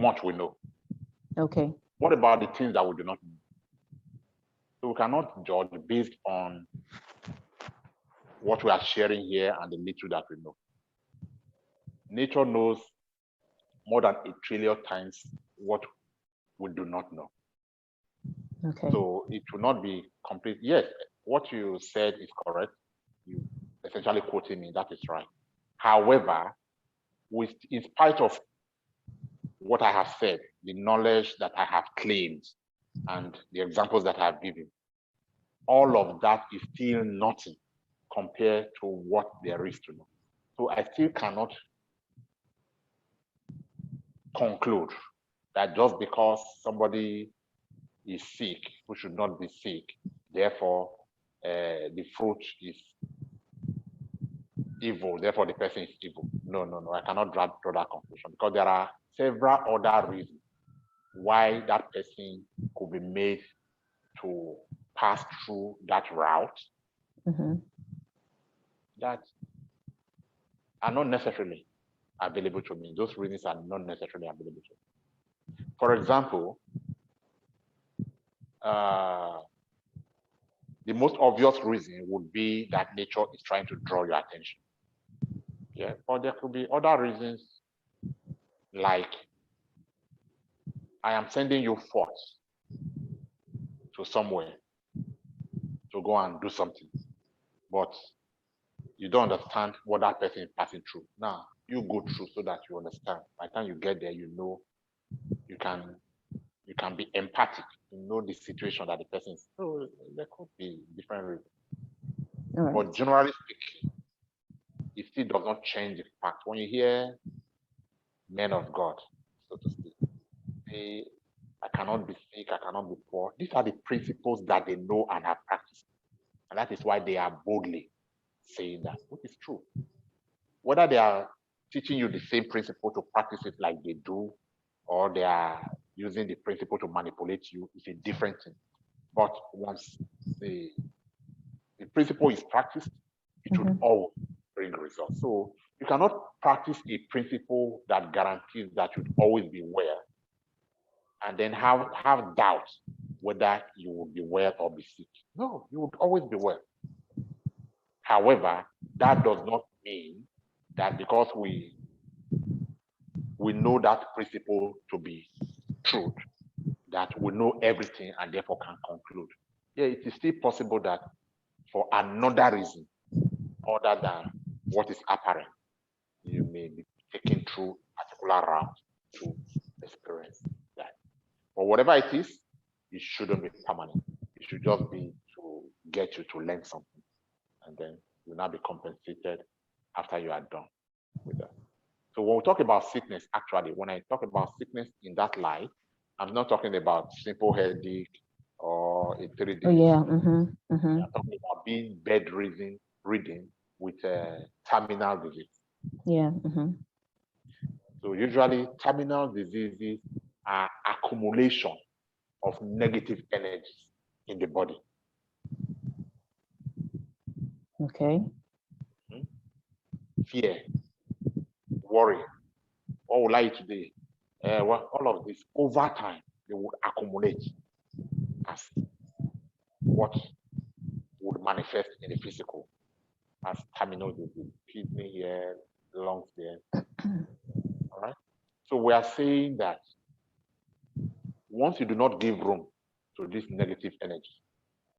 much we know. Okay. What about the things that we do not know? So we cannot judge based on what we are sharing here and the little that we know. Nature knows more than 1 trillion times what we do not know. Okay. So it will not be complete. Yes, what you said is correct. You essentially quoting me, that is right. However, in spite of what I have said, the knowledge that I have claimed, and the examples that I have given, all of that is still nothing compared to what there is to know. So I still cannot conclude that just because somebody is sick, who should not be sick, therefore the fruit is evil, therefore the person is evil. No, I cannot draw that conclusion, because there are several other reasons why that person could be made to pass through that route that are not necessarily available to me. Those reasons are not necessarily available to me. For example, the most obvious reason would be that nature is trying to draw your attention. Yeah, but there could be other reasons, like I am sending you forth to somewhere to go and do something, but you don't understand what that person is passing through. Now, you go through so that you understand. By the time you get there, you know, you can be empathic, you know the situation that the person is. So there could be different reasons. Right. But generally speaking, it still does not change the fact. When you hear men of God, so to speak, say, I cannot be sick, I cannot be poor. These are the principles that they know and have practiced. And that is why they are boldly saying that, which is true. Whether they are teaching you the same principle to practice it like they do, or they are using the principle to manipulate you, is a different thing. But once the principle is practiced, it should always bring results. So you cannot practice a principle that guarantees that you'd always be well, and then have doubt whether you will be well or be sick. No, you would always be well. However, that does not mean that because we know that principle to be truth, that we know everything and therefore can conclude. Yeah, it is still possible that for another reason other than what is apparent, you may be taken through a particular route to experience that. But whatever it is, it shouldn't be permanent. It should just be to get you to learn something, and then you'll now be compensated after you are done with that. So when we talk about sickness, actually, when I talk about sickness in that light, I'm not talking about simple headache or a 3 days. Oh, yeah. I'm talking about being bedridden with a terminal disease. Yeah. So usually terminal diseases are accumulation of negative energies in the body. Okay. Fear, worry. What will I eat today? Well, all of this over time, they would accumulate as what would manifest in the physical as terminal disease, kidney here, lungs there. All right. So we are saying that once you do not give room to this negative energy,